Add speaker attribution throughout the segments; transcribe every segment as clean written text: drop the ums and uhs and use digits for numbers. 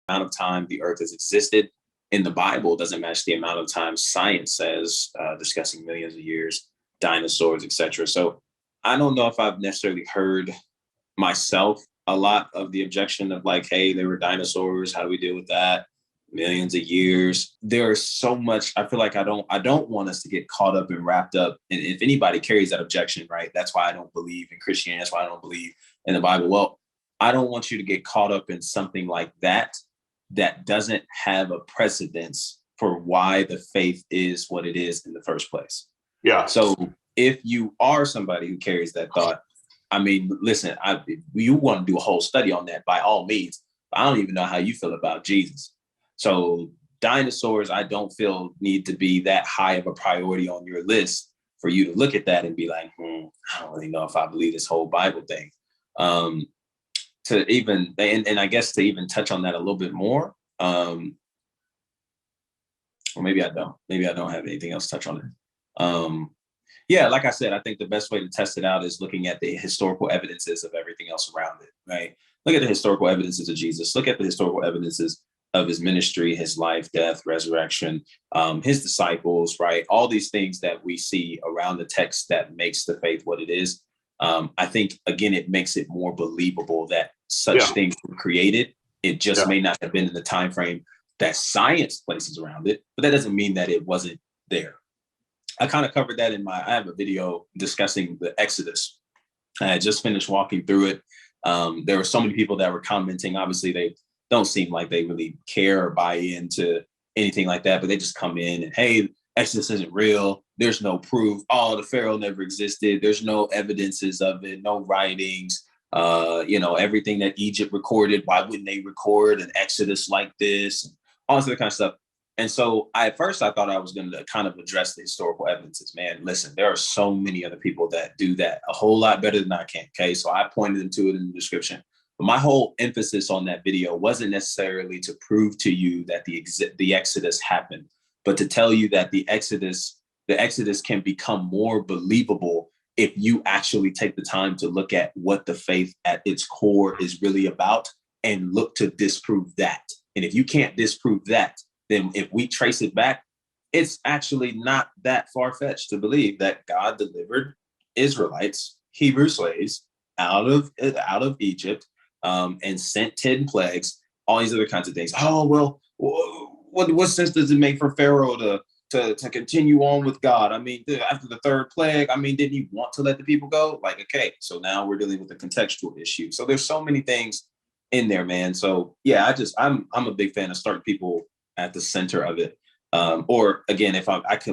Speaker 1: amount of time the earth has existed in the Bible doesn't match the amount of time science says, discussing millions of years, dinosaurs, etc. So I don't know if I've necessarily heard myself a lot of the objection of like, hey, there were dinosaurs. How do we deal with that? Millions of years. There's so much. I feel like I don't want us to get caught up and wrapped up. And if anybody carries that objection, right, that's why I don't believe in Christianity. That's why I don't believe in the Bible. Well, I don't want you to get caught up in something like that that doesn't have a precedence for why the faith is what it is in the first place.
Speaker 2: Yeah.
Speaker 1: So if you are somebody who carries that thought, I mean, listen, you want to do a whole study on that by all means. I don't even know how you feel about Jesus. So dinosaurs, I don't feel need to be that high of a priority on your list for you to look at that and be like, I don't really know if I believe this whole Bible thing. To even, and I guess to even touch on that a little bit more, or maybe I don't have anything else to touch on it. Yeah, like I said, I think the best way to test it out is looking at the historical evidences of everything else around it, right? Look at the historical evidences of Jesus. Look at the historical evidences of his ministry, his life, death, resurrection, his disciples, right? All these things that we see around the text that makes the faith what it is. I think, again, it makes it more believable that such things were created. It just may not have been in the time frame that science places around it, but that doesn't mean that it wasn't there. I kind of covered that I have a video discussing the Exodus. I had just finished walking through it. There were so many people that were commenting. Obviously, they don't seem like they really care or buy into anything like that, but they just come in and, hey, Exodus isn't real. There's no proof. Oh, the Pharaoh never existed. There's no evidences of it, no writings. Everything that Egypt recorded, why wouldn't they record an Exodus like this? All this other kind of stuff. And so at first I thought I was going to kind of address the historical evidences. Man, listen, there are so many other people that do that a whole lot better than I can. Okay. So I pointed them to it in the description. But my whole emphasis on that video wasn't necessarily to prove to you that the Exodus happened, but to tell you that the Exodus can become more believable if you actually take the time to look at what the faith at its core is really about and look to disprove that. And if you can't disprove that, then if we trace it back, it's actually not that far-fetched to believe that God delivered Israelites, Hebrew slaves, out of Egypt, and sent 10 plagues, all these other kinds of things. Oh, well, what sense does it make for Pharaoh to continue on with God? I mean, after the third plague, I mean, didn't he want to let the people go? Like, okay, so now we're dealing with a contextual issue. So there's so many things in there, man. So yeah, I'm a big fan of starting people at the center of it. Or again, if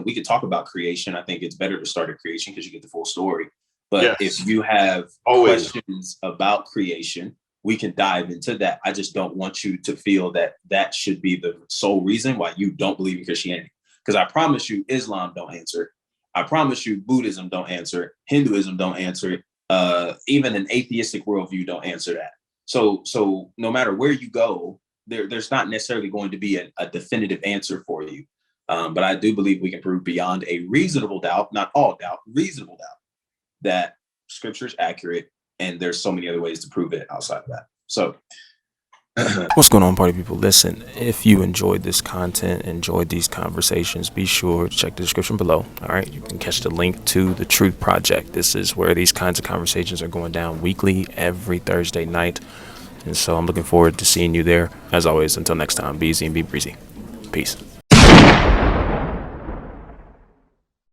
Speaker 1: we could talk about creation. I think it's better to start at creation because you get the full story. But if you have questions about creation, we can dive into that. I just don't want you to feel that that should be the sole reason why you don't believe in Christianity. Because I promise you, Islam don't answer it. I promise you, Buddhism don't answer it. Hinduism don't answer it. Even an atheistic worldview don't answer that. So no matter where you go, there's not necessarily going to be a definitive answer for you. But I do believe we can prove beyond a reasonable doubt, not all doubt, reasonable doubt, that scripture is accurate. And there's so many other ways to prove it outside of that. So
Speaker 3: what's going on, party people? Listen, if you enjoyed this content, enjoyed these conversations, be sure to check the description below. All right, you can catch the link to the Truth Project. This is where these kinds of conversations are going down weekly, every Thursday night. And so I'm looking forward to seeing you there. As always, until next time, be easy and be breezy. Peace.